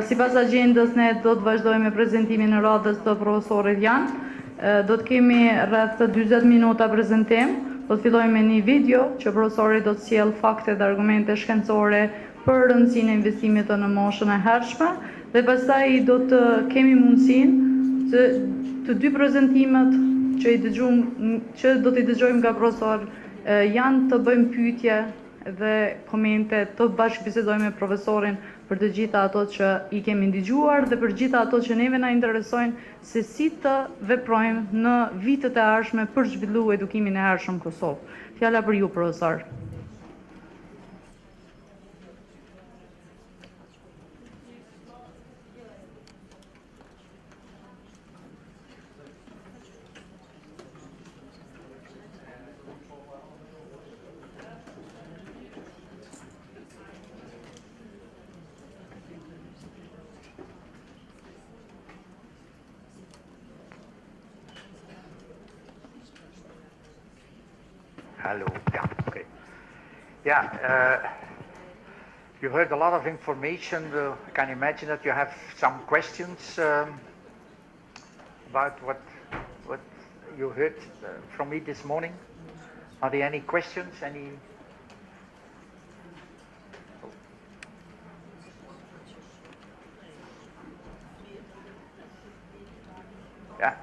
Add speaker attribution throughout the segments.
Speaker 1: Sipas agjendës, ne do të vazhdojmë me prezantimin e radhës të profesorit janë. Do të kemi rreth 40 minuta prezantim. Do të fillojmë me një video që profesori do të sjellë fakte dhe argumente shkencore për rëndësinë e investimit në moshën e hershme dhe pastaj do të kemi mundësinë të dy prezantimet që do t'i dëgjojmë nga profesor janë të bëjmë pyetje dhe komente, të bashkëbisedojmë me profesorin për të gjitha ato që i kemi ndigjuar dhe për gjitha ato që neve na interesojnë se si të veprojmë në vitet e ardhshme për zhvilluar edukimin e hershëm në Kosovë. Fjala për ju, profesor.
Speaker 2: Hello. Yeah. Okay. Yeah. You heard a lot of information. I can imagine that you have some questions about what you heard from me this morning. Are there any questions? Any? Yeah.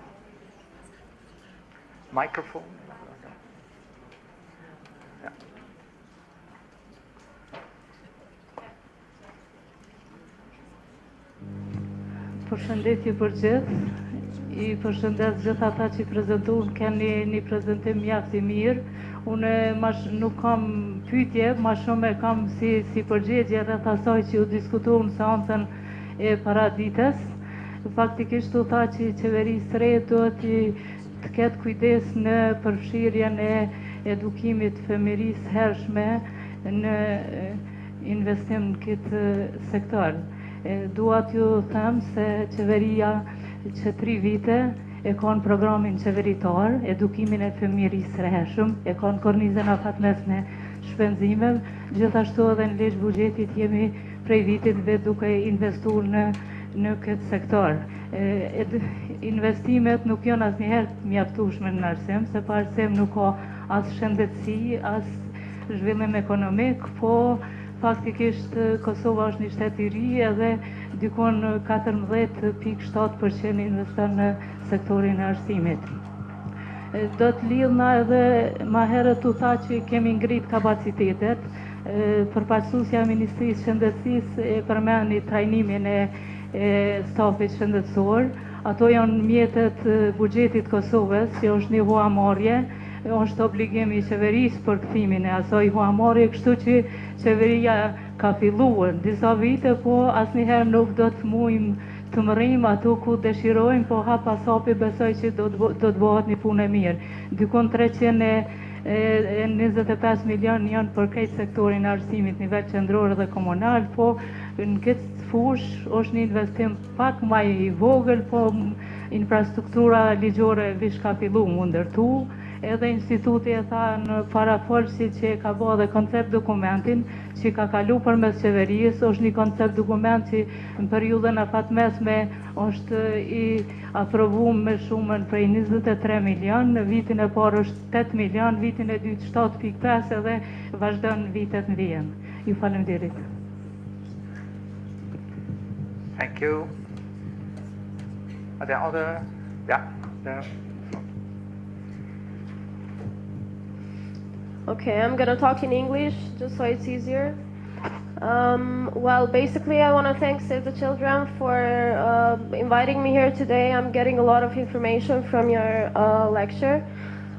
Speaker 2: Microphone.
Speaker 3: Përshëndetje për gjithë, i përshëndet gjithë ata që i prezentuan, keni një prezentim mjaft i mirë. Unë nuk kam pyetje, ma shumë e kam si përgjigje rreth asaj që u diskutuar në seancën e paradites. Faktikisht u tha që qeverisë së re duhet të ketë kujdes në përfshirjen e edukimit fëmijërisë hershme në investim në këtë sektor. Dua t'ju them se qeveria që 3 vite e kanë programin qeveritar, edukimin e fëmijërisë së hershëm, e kanë kornizën afatmesme shpenzimeve, gjithashtu edhe në ligj buxhetit jemi prej vitit vetë duke investuar në këtë sektor. Investimet nuk janë asnjëherë të mjaftueshme në arsim, se pa arsim nuk ka as shëndetësi, as zhvillim ekonomik, po faktikisht Kosova është një shtet i ri edhe dikon 14.7% investon në sektorin e arsimit. Do të lidhna edhe ma herët u tha që kemi ngrit kapacitetet. Përfaqësuesja e Ministrisë së Shëndetësisë e përmeni trajnimin e stafit shëndetësor. Ato janë mjetet buxhetit Kosovës, që është një huamarrje, është obligimi i qeverisë për kthimin e asaj huamarrje, kështu që qeveria ka filluar disa vite, po asnjëherë nuk do të mujmë të mërrim ato ku dëshirojmë, po hap pas hapi besoj që do të bëhet një punë e mirë. Dykon 325 milion janë për krejt sektorin e arsimit nivel qendror dhe komunal, po në këtë fush është një investim pak më i vogël, po infrastruktura ligjore vish ka fillu më ndërtu. Edhe instituti e tha në parafolsi që ka bërë dhe koncept dokumentin që ka kalu përmes qeverisë, është një koncept dokument që në periudhën afatmesme është i aprovuar me shumën prej 23 milion, në vitin e parë është 8 milion, vitin e dytë 7.5 edhe vazhdon vitet në vijim. Ju faleminderit.
Speaker 2: Thank you. Are there other? Yeah. There.
Speaker 4: Okay, I'm gonna talk in English just so it's easier. Well, basically I want to thank Save the Children for inviting me here today. I'm getting a lot of information from your lecture.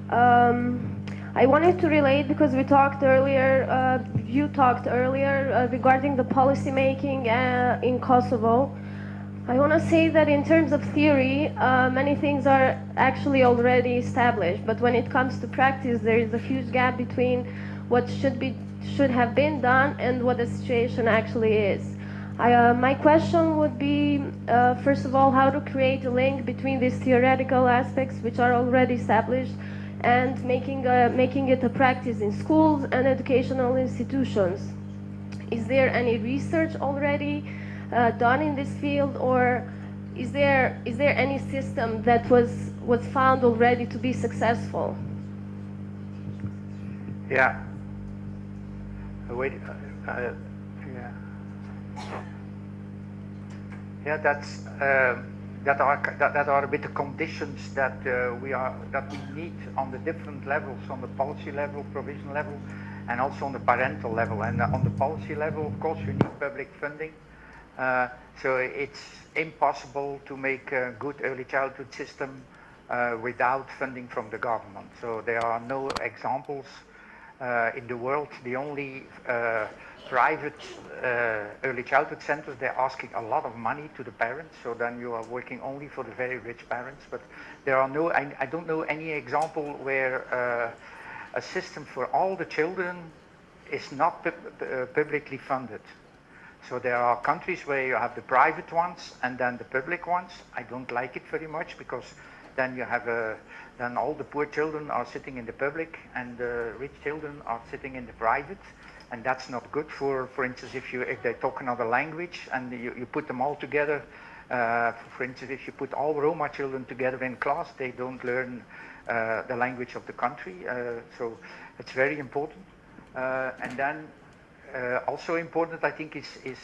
Speaker 4: I wanted to relate because we talked earlier, you talked earlier regarding the policy making in Kosovo. I want to say that in terms of theory, many things are actually already established, but when it comes to practice, there is a huge gap between what should have been done and what the situation actually is. My question would be, first of all, how to create a link between these theoretical aspects which are already established and making it a practice in schools and educational institutions. Is there any research already done in this field, or is there any system that was found already to be successful?
Speaker 2: Yeah. Wait. Yeah. Yeah, that are a bit the conditions that we need on the different levels, on the policy level, provision level, and also on the parental level. And on the policy level, of course, you need public funding. So it's impossible to make a good early childhood system without funding from the government. So there are no examples in the world. The only private early childhood centers, they're asking a lot of money to the parents, so then you are working only for the very rich parents. But there are no, I don't know any example where a system for all the children is not publicly funded. So there are countries where you have the private ones and then the public ones. I don't like it very much, because then you have then all the poor children are sitting in the public and the rich children are sitting in the private, and that's not good. For instance, if they talk another language and you put them all together, for instance, if you put all Roma children together in class, they don't learn the language of the country. So it's very important. And then also important, I think, is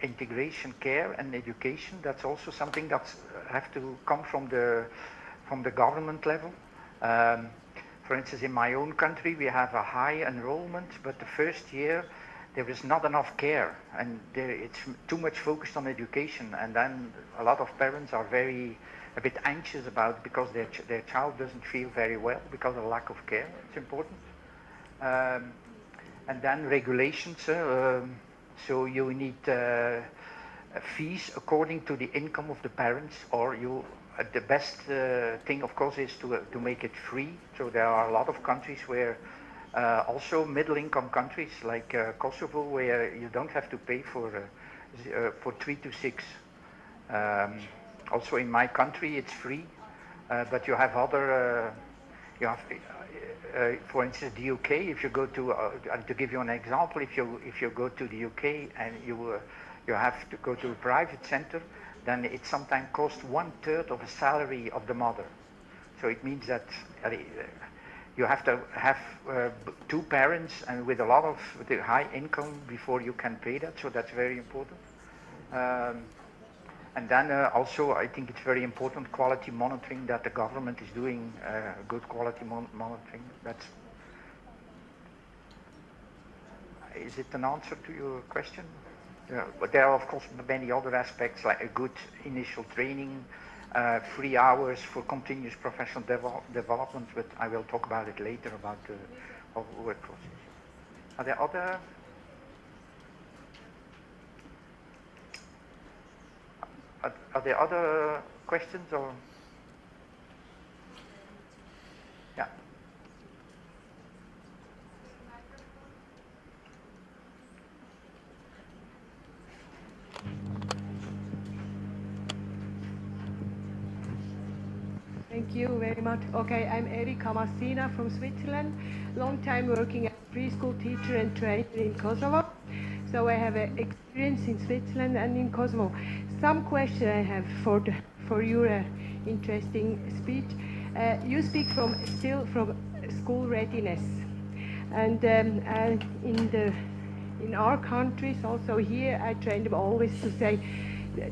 Speaker 2: integration care and education. That's also something that have to come from the government level. For instance, in my own country, we have a high enrollment, but the first year there is not enough care, and it's too much focused on education, and then a lot of parents are a bit anxious about it, because their child doesn't feel very well because of lack of care. It's important. And then regulations. So you need fees according to the income of the parents, or the best thing, of course, is to make it free. So there are a lot of countries where, also middle-income countries like Kosovo, where you don't have to pay for 3 to 6. Also in my country, it's free, but you have other. For instance, the UK. If you go to give you an example, if you go to the UK and you have to go to a private center, then it sometimes costs 1/3 of a salary of the mother. So it means that you have to have 2 parents and with a high income before you can pay that. So that's very important. And then also, I think it's very important, quality monitoring, that the government is doing good quality monitoring. Is it an answer to your question? Yeah, but there are, of course, many other aspects, like a good initial training, free hours for continuous professional development, but I will talk about it later, about the work process. Are there other? Are there other questions, or? Yeah.
Speaker 5: Thank you very much. Okay, I'm Erika Massina from Switzerland. Long time working as a preschool teacher and trainer in Kosovo. So I have experience in Switzerland and in Kosovo. Some question I have for your interesting speech. You speak still from school readiness, and in our countries, also here, I train them always to say,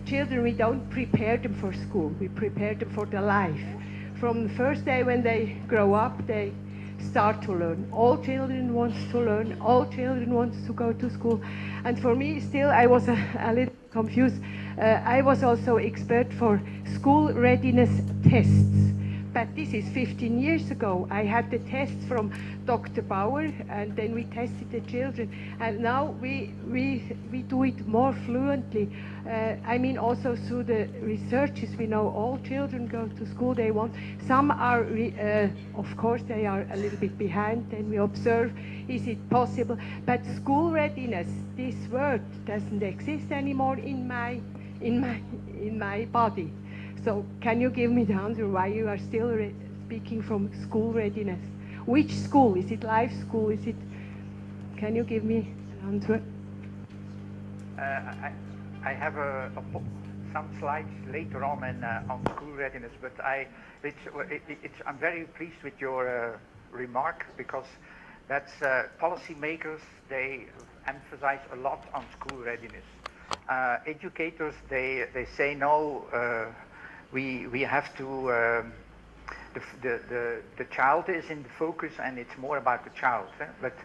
Speaker 5: children, we don't prepare them for school, we prepare them for their life. From the first day when they grow up, they start to learn. All children want to learn, all children want to go to school. And for me, still, I was a little confused. I was also expert for school readiness tests. But this is 15 years ago. I had the tests from Dr. Bauer, and then we tested the children. And now we do it more fluently. I mean, also through the researches, we know all children go to school they want. Some are, of course, they are a little bit behind. Then we observe, is it possible? But school readiness, this word doesn't exist anymore in my body. So can you give me the answer why you are still speaking from school readiness? Which school? Is it life school? Can you give me an answer?
Speaker 2: I have some slides later on on school readiness, but I'm very pleased with your remark, because that's policymakers, they emphasize a lot on school readiness. Educators, they say no, we have to, the child is in the focus and it's more about the child. But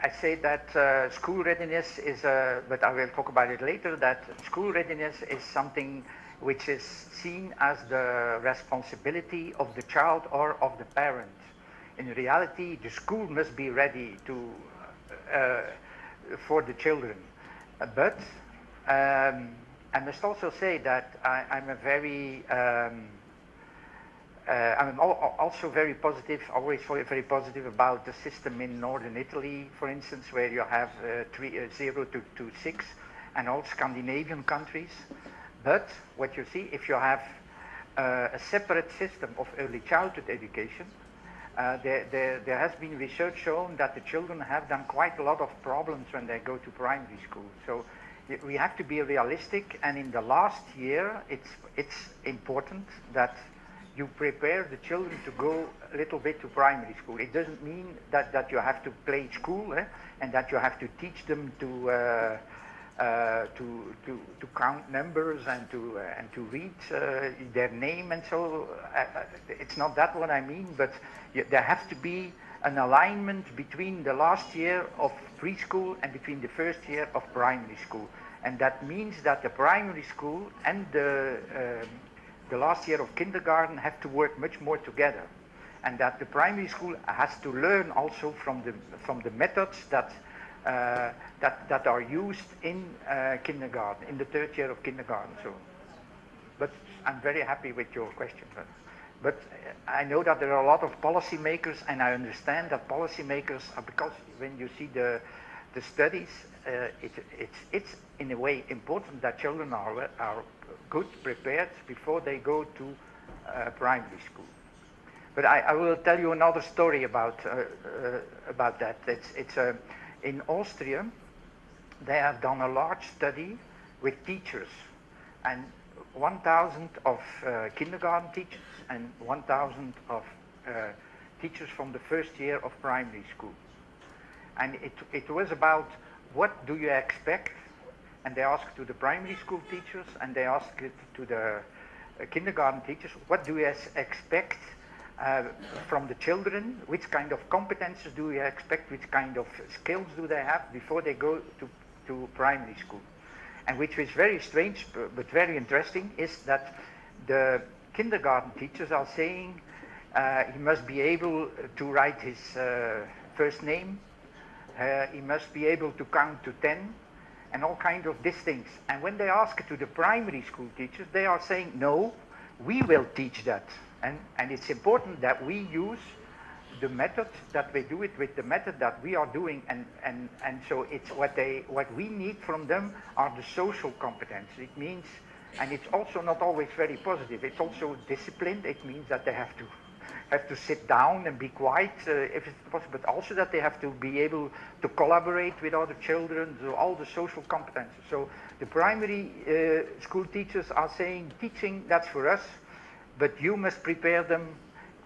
Speaker 2: I say that school readiness is, but I will talk about it later, that school readiness is something which is seen as the responsibility of the child or of the parent. In reality, the school must be ready to, for the children. But I must also say that I'm also very positive, always very positive about the system in northern Italy, for instance, where you have 0 to 6, and all Scandinavian countries. But what you see, if you have a separate system of early childhood education, there has been research shown that the children have done quite a lot of problems when they go to primary school. So we have to be realistic, and in the last year, it's important that you prepare the children to go a little bit to primary school. It doesn't mean that you have to play school, and that you have to teach them to count numbers and to read their name and so. It's not that what I mean, but there has to be an alignment between the last year of preschool and between the first year of primary school, and that means that the primary school and the last year of kindergarten have to work much more together, and that the primary school has to learn also from the methods that are used in kindergarten, in the third year of kindergarten. So, but I'm very happy with your question. But I know that there are a lot of policymakers, and I understand that policymakers are, because when you see the studies, it's in a way important that children are good prepared before they go to primary school. But I will tell you another story about that. It's in Austria, they have done a large study with teachers, and 1,000 of kindergarten teachers and 1,000 of teachers from the first year of primary school. And it was about what do you expect, and they asked to the primary school teachers and they asked it to the kindergarten teachers, what do you expect from the children, which kind of competences do you expect, which kind of skills do they have before they go to primary school. And which was very strange but very interesting is that the kindergarten teachers are saying he must be able to write his first name, he must be able to count to 10, and all kinds of these things. And when they ask it to the primary school teachers, they are saying, no, we will teach that. And it's important that we use the method, that we do it with the method that we are doing, and so it's what we need from them are the social competences. It means, and it's also not always very positive, it's also disciplined. It means that they have to sit down and be quiet if it's possible, but also that they have to be able to collaborate with other children, so all the social competences. So the primary school teachers are saying, teaching, that's for us, but you must prepare them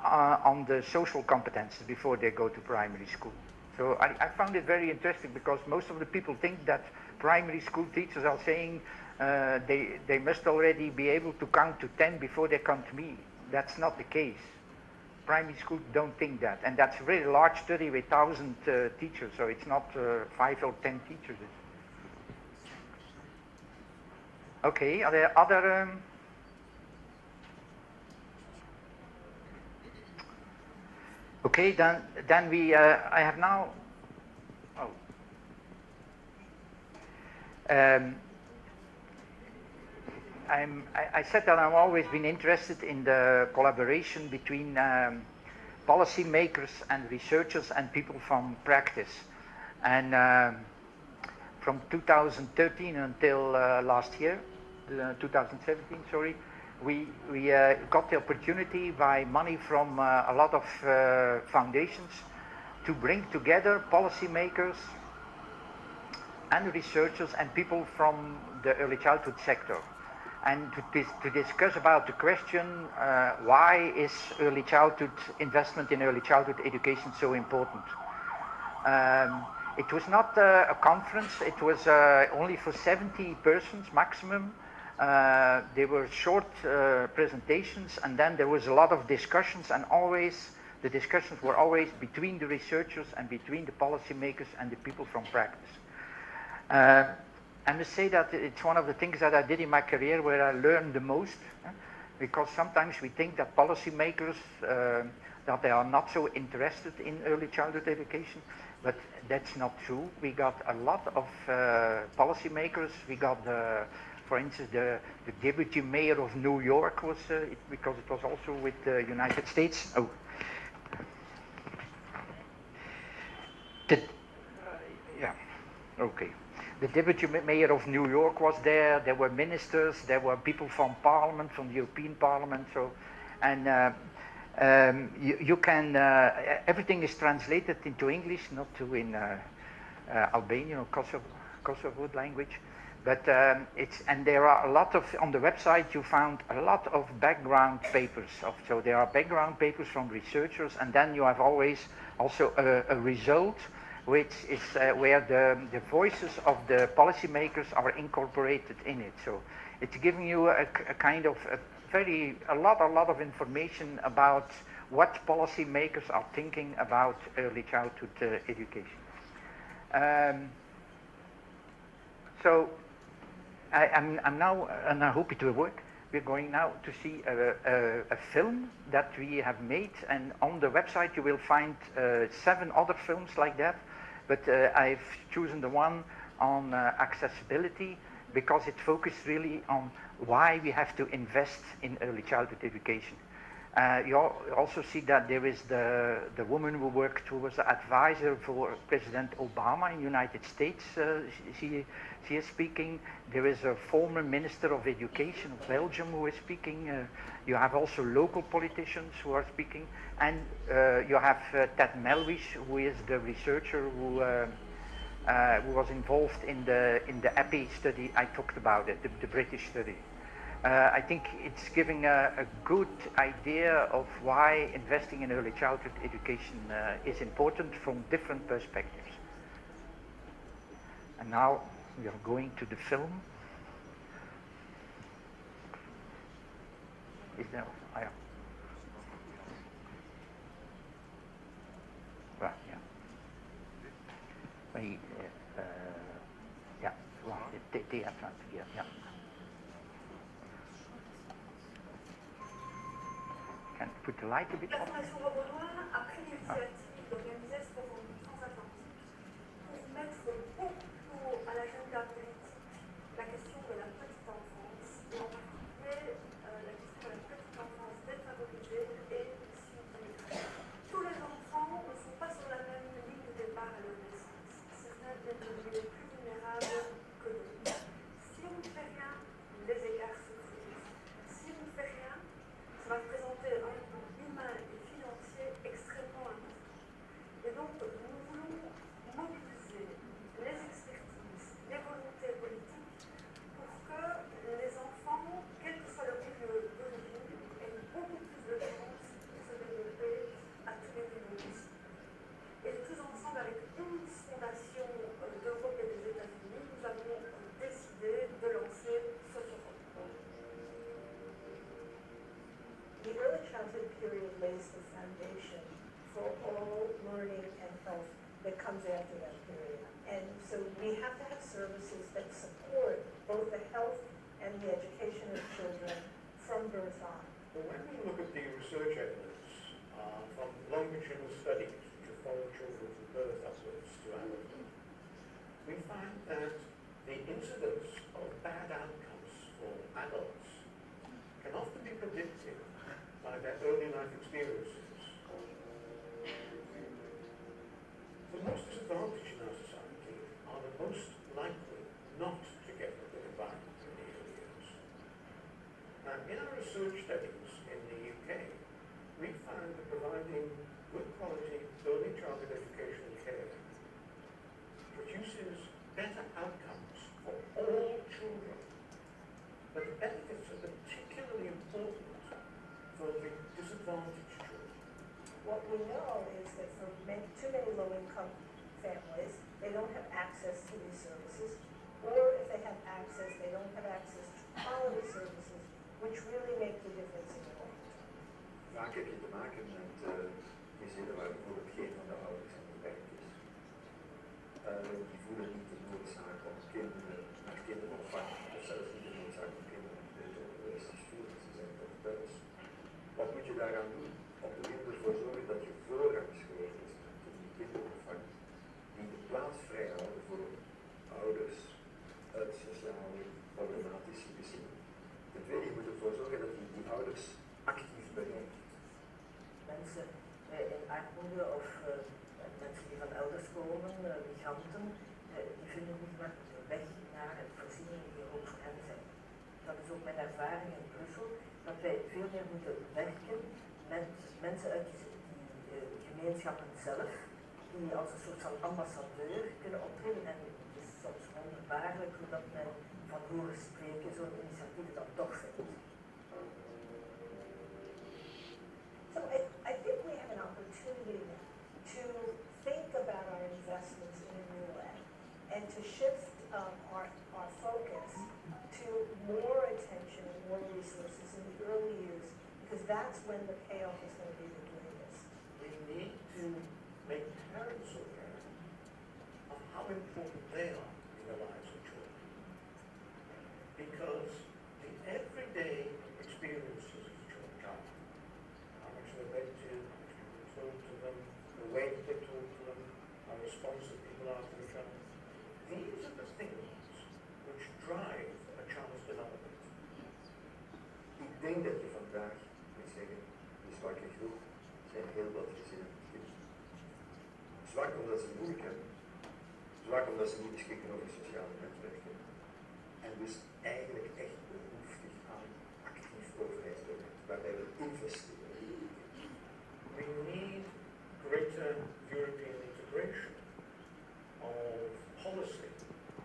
Speaker 2: on the social competences before they go to primary school. So I found it very interesting, because most of the people think that primary school teachers are saying they must already be able to count to 10 before they come to me. That's not the case. Primary schools don't think that, and that's a really large study with 1,000 teachers, so it's not 5 or 10 teachers. Okay, are there other... Okay, then we, I have now, I said that I've always been interested in the collaboration between policymakers and researchers and people from practice. And from 2013 until last year, 2017, sorry, we got the opportunity by money from a lot of foundations to bring together policymakers and researchers and people from the early childhood sector, and to discuss about the question, why is early childhood investment in early childhood education so important? It was not a conference, it was only for 70 persons maximum. They were short presentations, and then there was a lot of discussions, and always the discussions were always between the researchers and between the policymakers and the people from practice. I must say that it's one of the things that I did in my career where I learned the most, because sometimes we think that policymakers, that they are not so interested in early childhood education, but that's not true. We got a lot of policymakers. We got, for instance, the deputy mayor of New York was, because it was also with the United States. Oh. Yeah, okay. The deputy mayor of New York was there. There were ministers. There were people from Parliament, from the European Parliament. So, and you can. Everything is translated into English, not to in Albanian or Kosovo language. But and there are a lot of, on the website you found a lot of background papers. So there are background papers from researchers, and then you have always also a result, which is where the voices of the policymakers are incorporated in it. So it's giving you a kind of a lot of information about what policymakers are thinking about early childhood education. So I'm now, and I hope it will work. We're going now to see a film that we have made, and on the website you will find 7 other films like that. But I've chosen the one on accessibility because it focused really on why we have to invest in early childhood education. You also see that there is the woman who worked, who was the advisor for President Obama in the United States. She is speaking. There is a former Minister of Education of Belgium who is speaking. You have also local politicians who are speaking. And you have Ted Melwish, who is the researcher who was involved in the EPI study I talked about, the British study. I think it's giving a good idea of why investing in early childhood education is important from different perspectives. And now we are going to the film. Is there? Oh, yeah. Right, yeah. Yeah, well, they have time to get, yeah. Can put the light a bit off.
Speaker 6: That comes after that period. And so we have to have services that support both the health and the education of children from birth on.
Speaker 7: Well, when we look at the research evidence from longitudinal studies which have followed children from birth upwards to adulthood, we find that the incidence of bad outcomes for adults can often be predicted by their early life experiences. The most disadvantaged in our society are the most likely not to get a good environment in the early years. Now, in our research studies in the UK, we found that providing good quality early childhood education and care produces better outcomes for all children. But the benefits are particularly important for the disadvantaged children.
Speaker 6: What we know is that for too many low-income families, they don't have access to these services, or if they have access, they don't have access to quality services, which really make the difference in the long term.
Speaker 8: Vaak heb je te maken met gezinnen waar bijvoorbeeld geen van de ouders aan het werk is. Die voelen niet de noodzaak om kinderen naar kinderopvang, of zelfs niet de noodzaak om kinderen te sturen. Ze zijn toch thuis. Wat moet je daaraan doen? Om ervoor zorgen dat je voorrangsgeordend is in die kinderopvang, die de plaats vrijhouden voor ouders uit sociale problematische gezinnen. Ten tweede, je moet ervoor zorgen dat je die ouders actief bereikt.
Speaker 9: Mensen in armoede of mensen die van elders komen, migranten, die vinden niet makkelijk de weg naar voorzieningen die ook voor hen zijn. Dat is ook mijn ervaring in Brussel, dat wij veel meer moeten werken met mensen uit die gemeenschappen zelf, die als een soort van ambassadeur kunnen optreden. En het is soms wonderbaarlijk hoe dat men van horen spreken zo'n initiatief dan toch vindt.
Speaker 6: So I think we have an opportunity to think about our investments in a new way and to shift our focus to more attention and more resources in the early years, because that's when the payoff is going to be the greatest.
Speaker 7: We need to make parents aware of how important they are in the lives of children. Because the everyday experiences of children, how much they relate to, how much people talk to them, the way that they talk to them, how responsive people are to each other, these are the things which drive a child's development.
Speaker 8: Ik denk dat je vandaag moet zeggen, de zwakke groep zijn heel wat gezinnen. Zwak omdat ze het moeilijk hebben, zwak omdat ze niet beschikken over sociale netwerken en dus eigenlijk echt behoeftig aan actief overheidsbeleid, waarbij we investeren.
Speaker 7: We need greater European integration of policy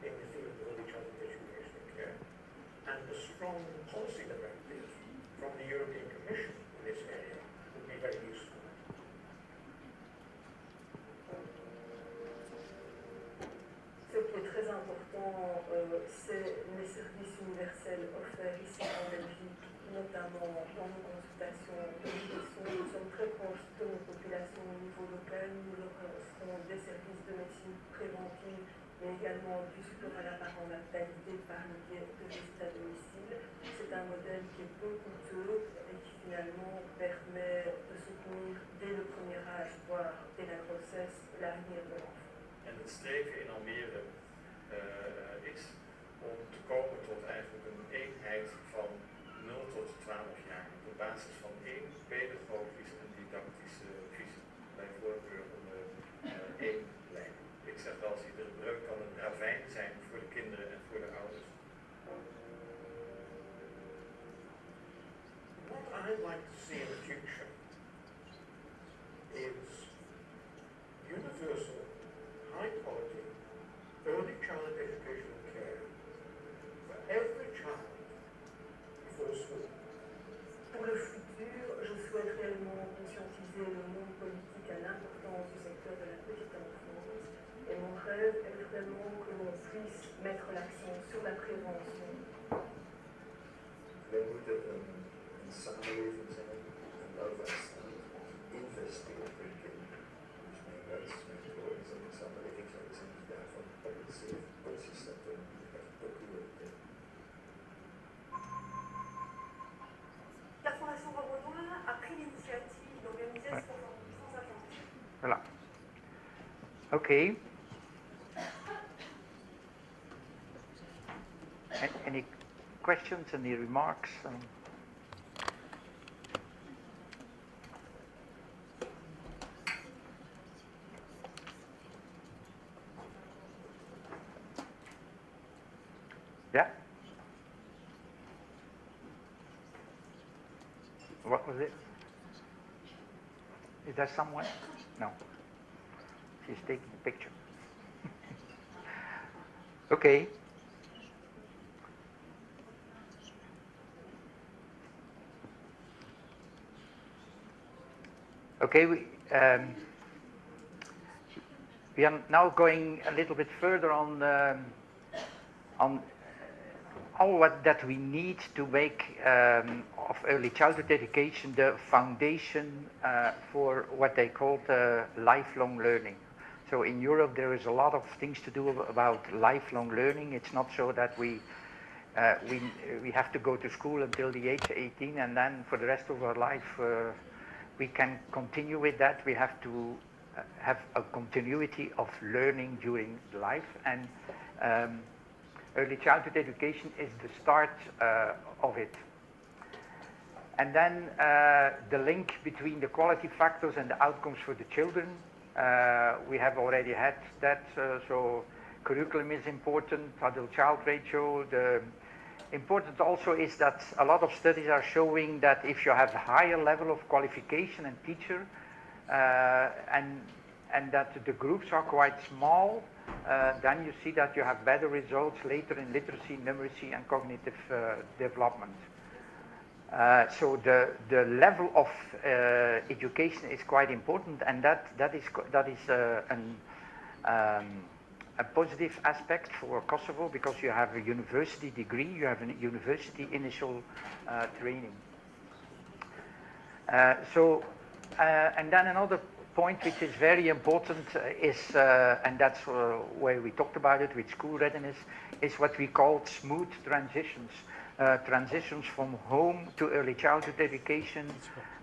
Speaker 7: in the field of early childhood education and care, and a strong policy directive from the European Commission in this area would be very useful.
Speaker 9: Ce qui est très important, c'est les services universels offerts ici en Belgique, notamment dans nos consultations d'éducation. Nous sommes très proches de nos populations au niveau local. Nous leur offrons des services de médecine préventive, mais également du support à la parentalité par le biais de visites à domicile. C'est un modèle qui est peu coûteux et qui finalement permet de soutenir dès le premier âge, voire dès la grossesse, l'avenir de l'enfant.
Speaker 10: En het streven in Almere is om te komen tot eigenlijk een eenheid van 0 tot 12 jaar op basis van 1 pedagogische en didactische visie. Bij voorkeur onder 1 lijn. Ik zeg wel eens, iedere breuk kan een ravijn zijn voor de kinderen en voor de ouders.
Speaker 7: What I'd like to see in the future is universal, high quality, early childhood education and care for every child before school.
Speaker 9: Pour le futur, je souhaite réellement conscientiser le monde politique à l'importance du secteur de la petite enfance. Et mon rêve est vraiment que l'on puisse mettre l'accent sur la prévention.
Speaker 8: Wij moeten een samenleving zijn, een welvaartsstaat, investeren per kind. Dus mijn wens, mijn droom is dat een samenleving zou zijn die daarvan compenseert, consistent en echt prioriteit.
Speaker 11: La Fondation Baudouin a pris l'initiative d'organiser cette conférence transatlantique.
Speaker 2: Voilà. Okay. Any questions, any remarks? Yeah? What was it? Is there someone? No. She's taking a picture. Okay. Okay, we are now going a little bit further on all that we need to make of early childhood education the foundation for what they call lifelong learning. So in Europe there is a lot of things to do about lifelong learning. It's not so that we have to go to school until the age of 18 and then for the rest of our life we can continue with that. We have to have a continuity of learning during life, and early childhood education is the start of it. And then the link between the quality factors and the outcomes for the children. We have already had that, so curriculum is important, adult-child ratio. The important also is that a lot of studies are showing that if you have a higher level of qualification and teacher, and that the groups are quite small, then you see that you have better results later in literacy, numeracy, and cognitive development. So the level of education is quite important, and that is a positive aspect for Kosovo, because you have a university degree, you have a university initial training. And then another point which is very important is, and that's where we talked about it with school readiness, is what we call smooth transitions. Transitions from home to early childhood education,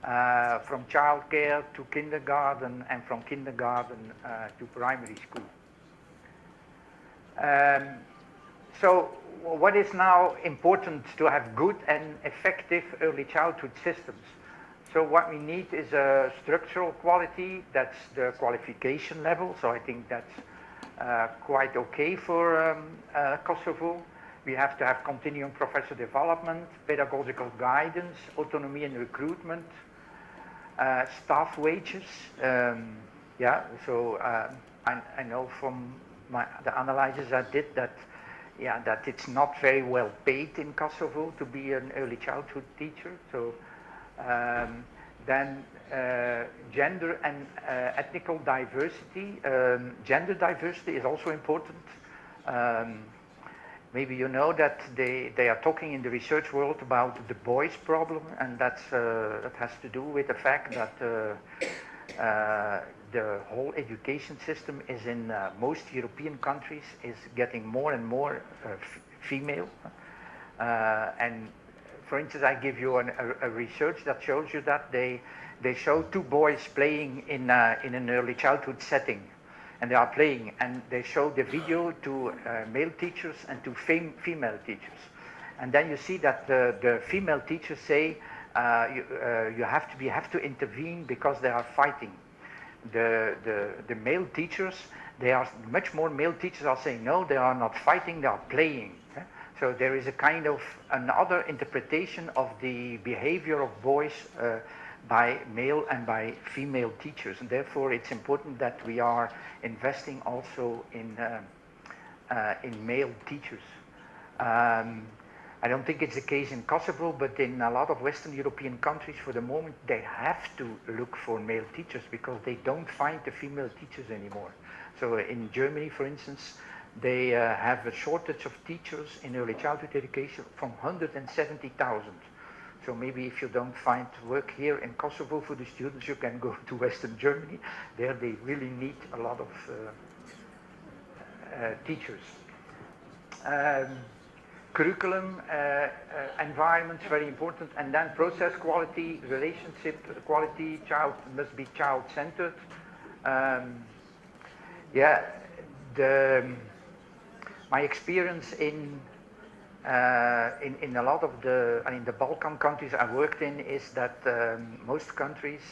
Speaker 2: from childcare to kindergarten, and from kindergarten to primary school. So what is now important to have good and effective early childhood systems? So what we need is a structural quality, that's the qualification level, so I think that's quite okay for Kosovo. We have to have continuing professor development, pedagogical guidance, autonomy and recruitment, staff wages. I know from the analysis I did that it's not very well paid in Kosovo to be an early childhood teacher. So then gender and ethnical diversity. Gender diversity is also important. Maybe you know that they are talking in the research world about the boys problem, and that has to do with the fact that the whole education system is in most European countries is getting more and more female. And for instance, I give you a research that shows you that they show two boys playing in an early childhood setting, and they are playing, and they show the video to male teachers and to female teachers, and then you see that the female teachers say you have to intervene because they are fighting. The male teachers, they are much more male teachers are saying no, they are not fighting, they are playing. So there is a kind of another interpretation of the behavior of boys by male and by female teachers, and therefore it's important that we are investing also in male teachers. I don't think it's the case in Kosovo, but in a lot of Western European countries for the moment they have to look for male teachers because they don't find the female teachers anymore. So in Germany, for instance, they have a shortage of teachers in early childhood education from 170,000. So maybe if you don't find work here in Kosovo for the students, you can go to Western Germany. There they really need a lot of teachers. Curriculum, environment, very important, and then process quality, relationship quality, child must be child-centered. My experience in a lot of the Balkan countries I worked in is that most countries,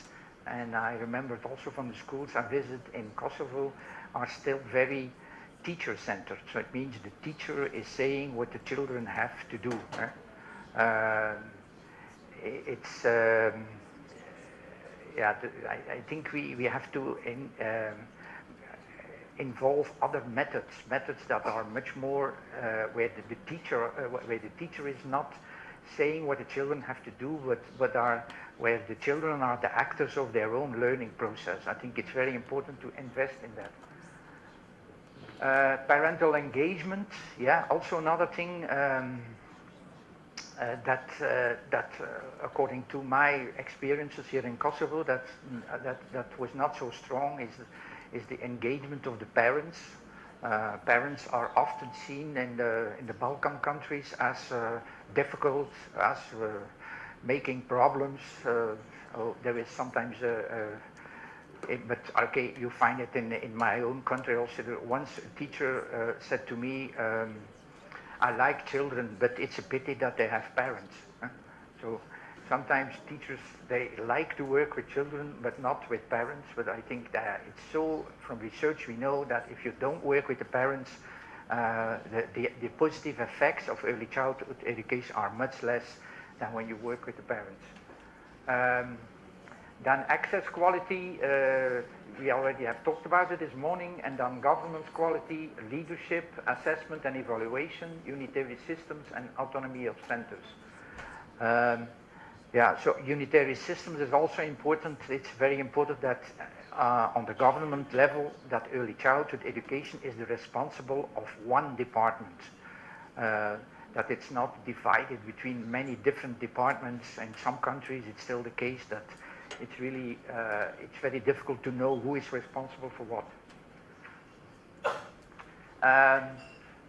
Speaker 2: and I remember it also from the schools I visited in Kosovo, are still very teacher-centered. So it means the teacher is saying what the children have to do. I think we have to involve other methods that are much more where the teacher is not saying what the children have to do, but are where the children are the actors of their own learning process. I think it's very important to invest in that. Parental engagement, yeah, also another thing that according to my experiences here in Kosovo, that was not so strong is the engagement of the parents. Parents are often seen in the Balkan countries as difficult, as making problems. There is sometimes but okay, you find it in my own country also. Once a teacher said to me, I like children, but it's a pity that they have parents. So sometimes teachers, they like to work with children, but not with parents. But I think that it's so, from research we know that if you don't work with the parents, the positive effects of early childhood education are much less than when you work with the parents. Then access quality, we already have talked about it this morning, and then governance quality, leadership, assessment and evaluation, unitary systems and autonomy of centers. Yeah, so unitary systems is also important. It's very important that on the government level, that early childhood education is the responsible of one department. That it's not divided between many different departments. In some countries, it's still the case that it's really, it's very difficult to know who is responsible for what.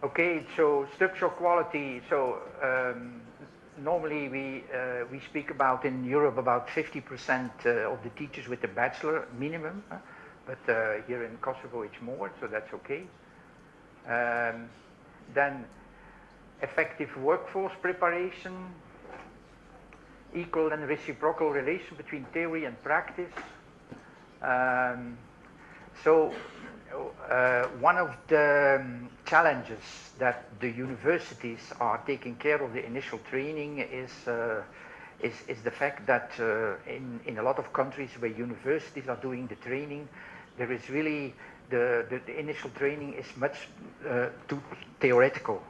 Speaker 2: Okay, so structural quality. So normally we speak about in Europe about 50% of the teachers with a bachelor minimum, but here in Kosovo it's more, so that's okay. Then effective workforce preparation, equal and reciprocal relation between theory and practice. So one of the challenges that the universities are taking care of the initial training is the fact that in a lot of countries where universities are doing the training, there is really the initial training is much too theoretical.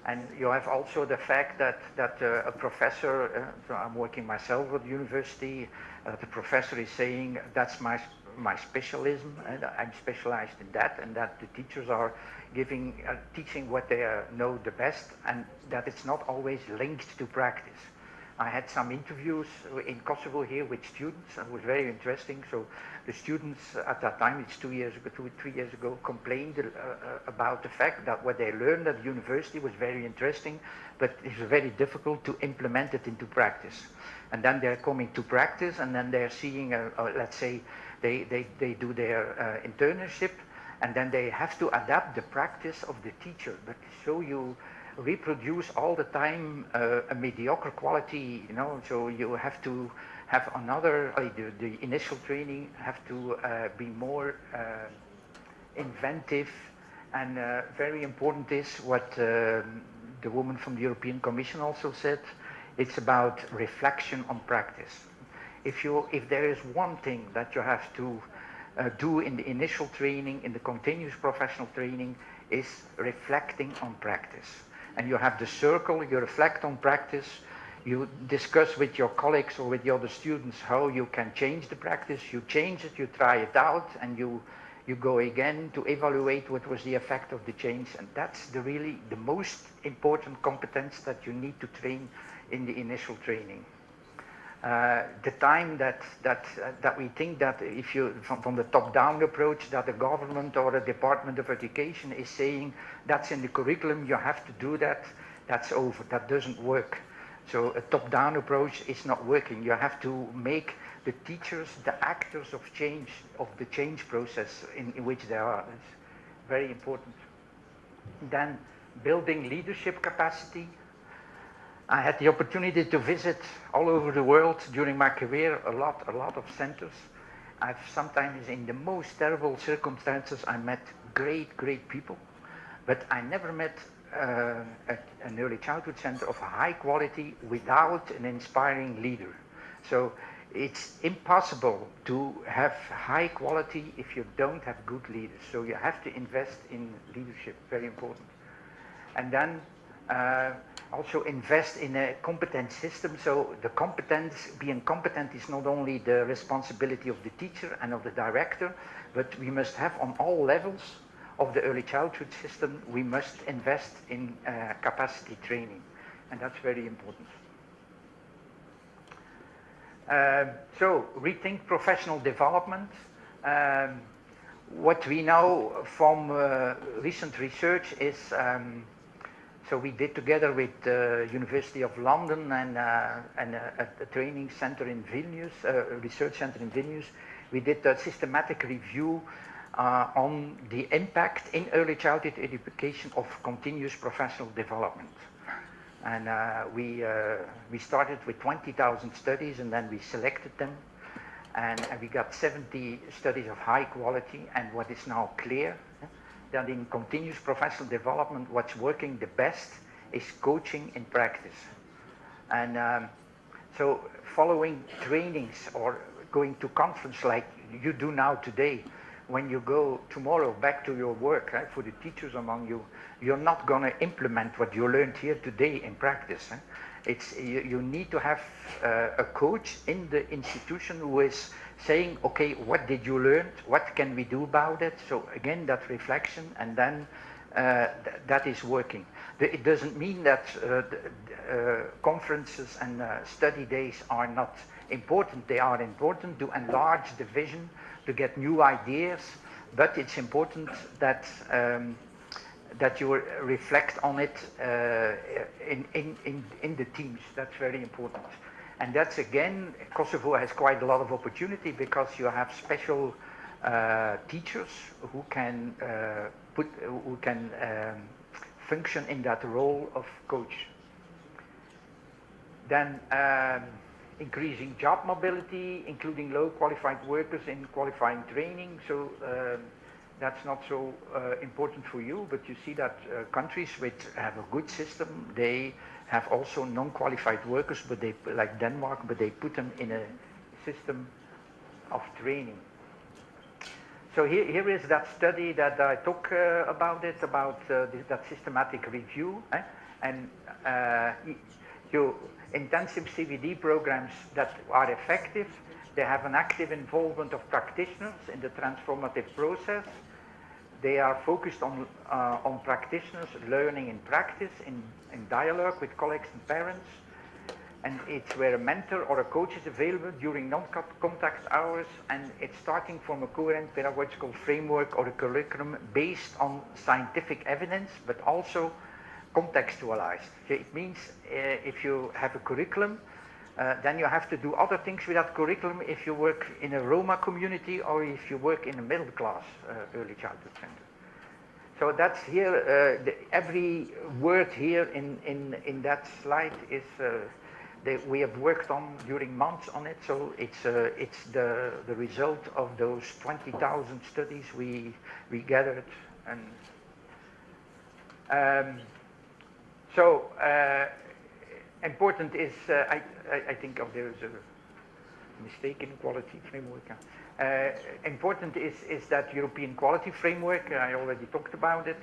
Speaker 2: And you have also the fact that a professor, so I'm working myself at the university, the professor is saying that's my specialism, and I'm specialized in that, and that the teachers are teaching what they know the best, and that it's not always linked to practice. I had some interviews in Kosovo here with students, and it was very interesting. So the students at that time, it's 3 years ago, complained about the fact that what they learned at the university was very interesting, but it was very difficult to implement it into practice. And then they're coming to practice, and then they're seeing, let's say, they do their internship, and then they have to adapt the practice of the teacher. But so you reproduce all the time a mediocre quality, you know, so you have to have another, the initial training have to be more inventive, and very important is what the woman from the European Commission also said, it's about reflection on practice. If there is one thing that you have to do in the initial training, in the continuous professional training, is reflecting on practice. And you have the circle, you reflect on practice, you discuss with your colleagues or with the other students how you can change the practice, you change it, you try it out, and you go again to evaluate what was the effect of the change. And that's really the most important competence that you need to train in the initial training. The time that we think that if you, from the top-down approach, that the government or the Department of Education is saying that's in the curriculum, you have to do that, that's over, that doesn't work. So a top-down approach is not working. You have to make the teachers the actors of change, of the change process in which they are. It's very important. Then building leadership capacity. I had the opportunity to visit all over the world during my career, a lot of centers. I've sometimes, in the most terrible circumstances, I met great people, but I never met an early childhood center of high quality without an inspiring leader. So it's impossible to have high quality if you don't have good leaders. So you have to invest in leadership, very important. And then also invest in a competent system. So the competence, being competent is not only the responsibility of the teacher and of the director, but we must have on all levels of the early childhood system, we must invest in capacity training. And that's very important. So rethink professional development. What we know from recent research is, so we did together with the University of London and a training center in Vilnius, a research center in Vilnius, we did a systematic review on the impact in early childhood education of continuous professional development. And we started with 20,000 studies, and then we selected them, and we got 70 studies of high quality. And what is now clear, that in continuous professional development, what's working the best is coaching in practice. And so following trainings or going to conference like you do now today, when you go tomorrow back to your work, right, for the teachers among you, you're not going to implement what you learned here today in practice. It's, you need to have a coach in the institution who is saying, okay, what did you learn? What can we do about it? So again, that reflection, and then that is working. It doesn't mean that conferences and study days are not important. They are important to enlarge the vision, to get new ideas, but it's important that that you reflect on it in the teams. That's very important. And that's, again, Kosovo has quite a lot of opportunity because you have special teachers who can function in that role of coach. Then increasing job mobility, including low qualified workers in qualifying training. So that's not so important for you, but you see that countries which have a good system, they have also non-qualified workers, but they, like Denmark, but they put them in a system of training. So here is that study that I talk about it, about that systematic review, and intensive CVD programs that are effective. They have an active involvement of practitioners in the transformative process. They are focused on practitioners learning in practice, in dialogue with colleagues and parents. And it's where a mentor or a coach is available during non-contact hours, and it's starting from a coherent pedagogical framework or a curriculum based on scientific evidence, but also contextualized. It means if you have a curriculum, then you have to do other things with that curriculum if you work in a Roma community or if you work in a middle class early childhood center. So that's here, every word here in that slide is that we have worked on during months on it. So it's the result of those 20,000 studies we gathered. And so important is, I think there's a mistake in quality framework. Important is that European quality framework. I already talked about it.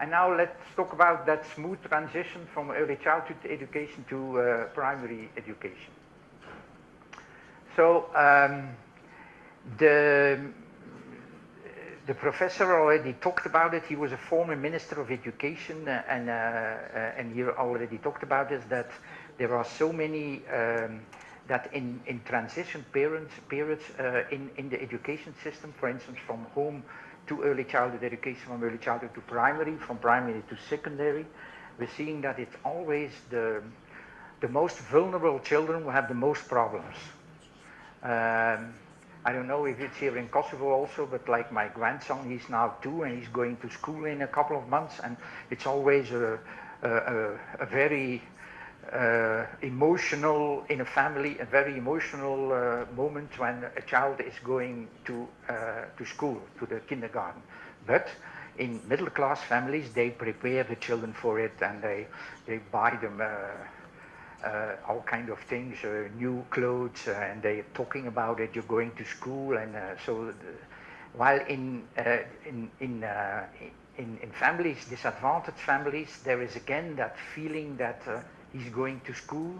Speaker 2: And now let's talk about that smooth transition from early childhood education to primary education. So the professor already talked about it. He was a former minister of education, and he already talked about this, that there are so many that in transition periods in the education system, for instance, from home to early childhood education, from early childhood to primary, from primary to secondary, we're seeing that it's always the most vulnerable children who have the most problems. I don't know if it's here in Kosovo also, but like my grandson, he's now 2 and he's going to school in a couple of months, and it's always a very emotional, in a family, a very emotional moment when a child is going to school, to the kindergarten. But in middle class families, they prepare the children for it, and they buy them all kind of things, new clothes, and they're talking about it. You're going to school, and while in families, disadvantaged families, there is again that feeling that he's going to school.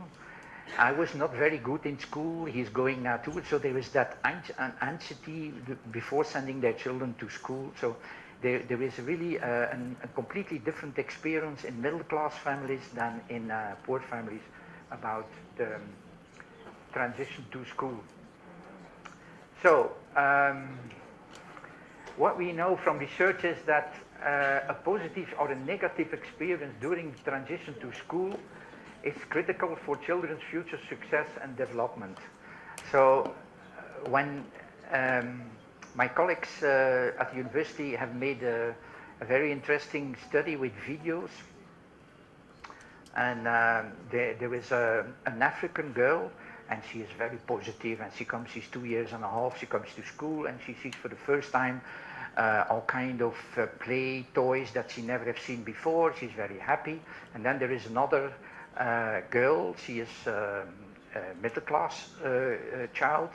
Speaker 2: I was not very good in school, he's going now to it, so there is that anxiety before sending their children to school. So there is really a completely different experience in middle-class families than in poor families about the transition to school. So what we know from research is that a positive or a negative experience during the transition to school is critical for children's future success and development. So when my colleagues at the university have made a very interesting study with videos, and there is an African girl, and she is very positive, and she's 2 years and a half, she comes to school, and she sees for the first time all kind of play toys that she never have seen before. She's very happy. And then there is another girl, she is a middle class child.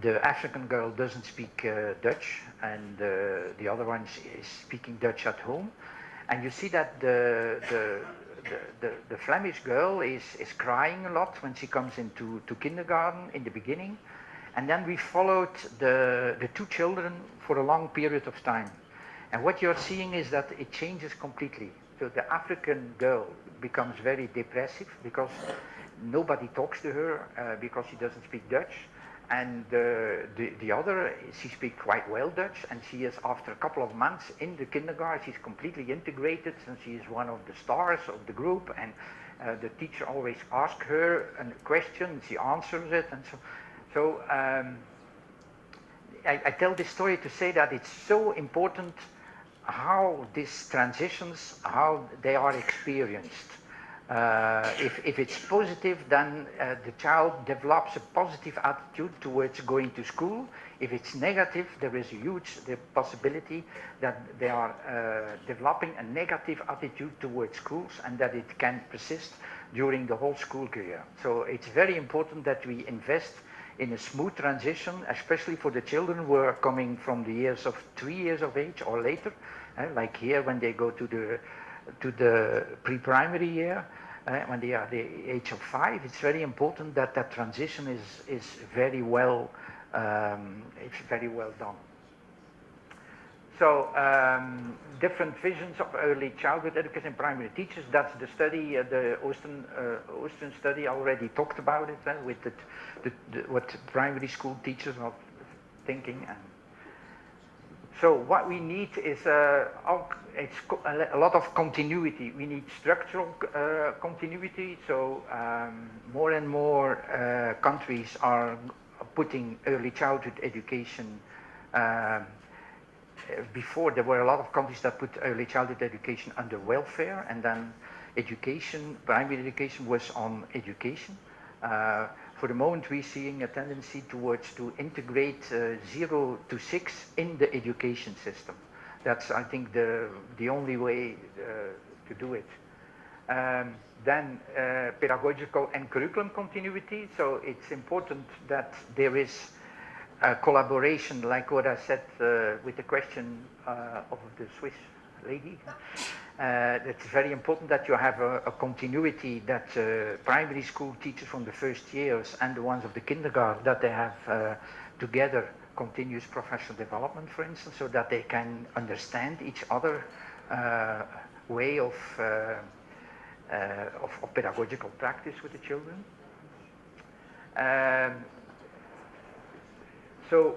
Speaker 2: The African girl doesn't speak Dutch, and the other one is speaking Dutch at home. And you see that the Flemish girl is crying a lot when she comes into kindergarten in the beginning. And then we followed the two children for a long period of time. And what you're seeing is that it changes completely. So the African girl becomes very depressive because nobody talks to her because she doesn't speak Dutch. And the other, she speaks quite well Dutch, and she is, after a couple of months in the kindergarten, she's completely integrated, and she is one of the stars of the group. And the teacher always asks her a question, she answers it, and so. So I tell this story to say that it's so important how these transitions, how they are experienced. If it's positive, then the child develops a positive attitude towards going to school. If it's negative, there is a huge possibility that they are developing a negative attitude towards schools, and that it can persist during the whole school career. So it's very important that we invest in a smooth transition, especially for the children who are coming from the years of 3 years of age or later, like here when they go to the pre-primary year, when they are the age of 5. It's very important that that transition is very well, it's very well done. So different visions of early childhood education in primary teachers. That's the study, the Austrian study already talked about it, with what primary school teachers are thinking. And so what we need is a lot of continuity. We need structural continuity. So more and more countries are putting early childhood education. Before, there were a lot of countries that put early childhood education under welfare, and then education, primary education, was on education. For the moment, we're seeing a tendency towards to integrate 0 to 6 in the education system. That's, I think, the only way to do it. Then pedagogical and curriculum continuity. So it's important that there is collaboration, like what I said with the question of the Swiss lady. It's very important that you have a continuity, that primary school teachers from the first years and the ones of the kindergarten, that they have together continuous professional development, for instance, so that they can understand each other way of pedagogical practice with the children. So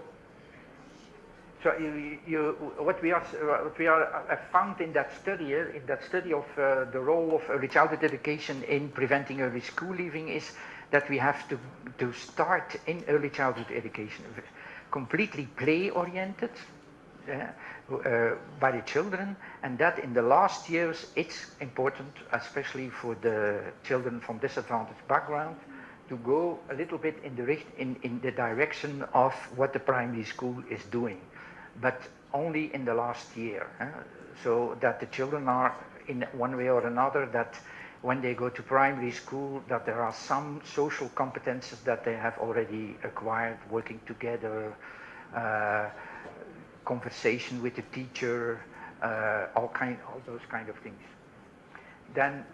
Speaker 2: what we are found in that study of the role of early childhood education in preventing early school leaving, is that we have to start in early childhood education completely play-oriented by the children, and that in the last years it's important, especially for the children from disadvantaged background, to go a little bit in the direction of what the primary school is doing, but only in the last year, so that the children are, in one way or another, that when they go to primary school, that there are some social competences that they have already acquired, working together, conversation with the teacher, all those kind of things. Then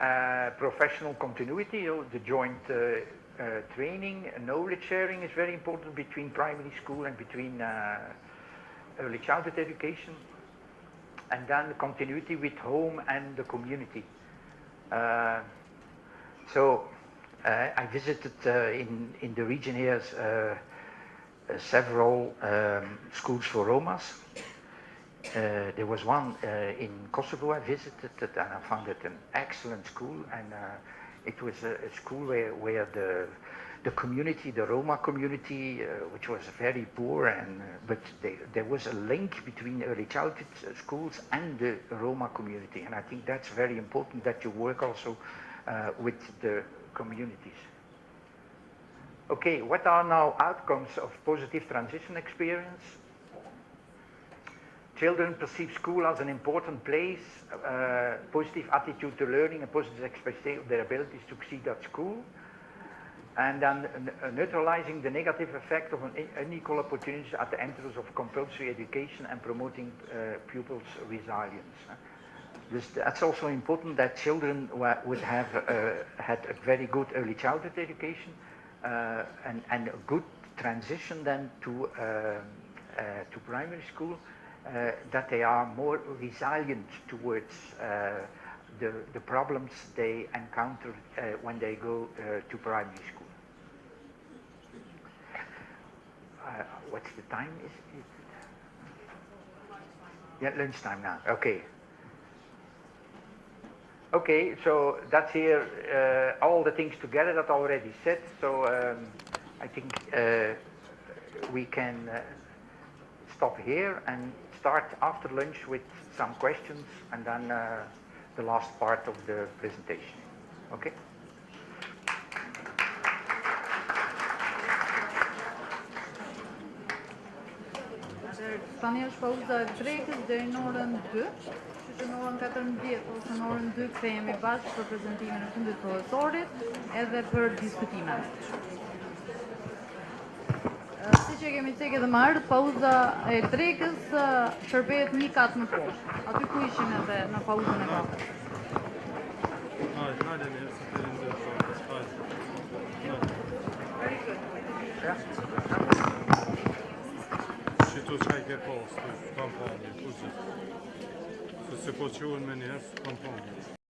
Speaker 2: professional continuity, the joint training, knowledge sharing is very important between primary school and between early childhood education. And then continuity with home and the community. So I visited in the region here several schools for Romas. There was one in Kosovo I visited and I found it an excellent school, and it was a school where the community, the Roma community, which was very poor, but there was a link between early childhood schools and the Roma community, and I think that's very important, that you work also with the communities. Okay, what are now outcomes of positive transition experience? Children perceive school as an important place, positive attitude to learning, and positive expectation of their abilities to succeed at school. And then neutralizing the negative effect of unequal opportunities at the entrance of compulsory education and promoting pupils' resilience. That's also important, that children would have had a very good early childhood education and a good transition then to primary school, that they are more resilient towards the problems they encounter when they go to primary school. What's the time? Is it? Yeah, lunchtime now. Okay. Okay, so that's here all the things together that I already said. So I think we can stop here and start after lunch with some questions, and then the last part of the presentation. Okay?
Speaker 1: Tani është pauza e drekës deri në orën 2, kështu që në orën 14 ose në orën 2 kthehemi bashkë për prezantimin e fundit të profesorit edhe për diskutimet. Siç e kemi cekë edhe më herët, pauza e drekës shërbehet një kat më poshtë. Aty ku ishim edhe në pauzën e katërt.
Speaker 12: Që tu qaj ke pas, të kampanje, se po që unë me njerës kampanje.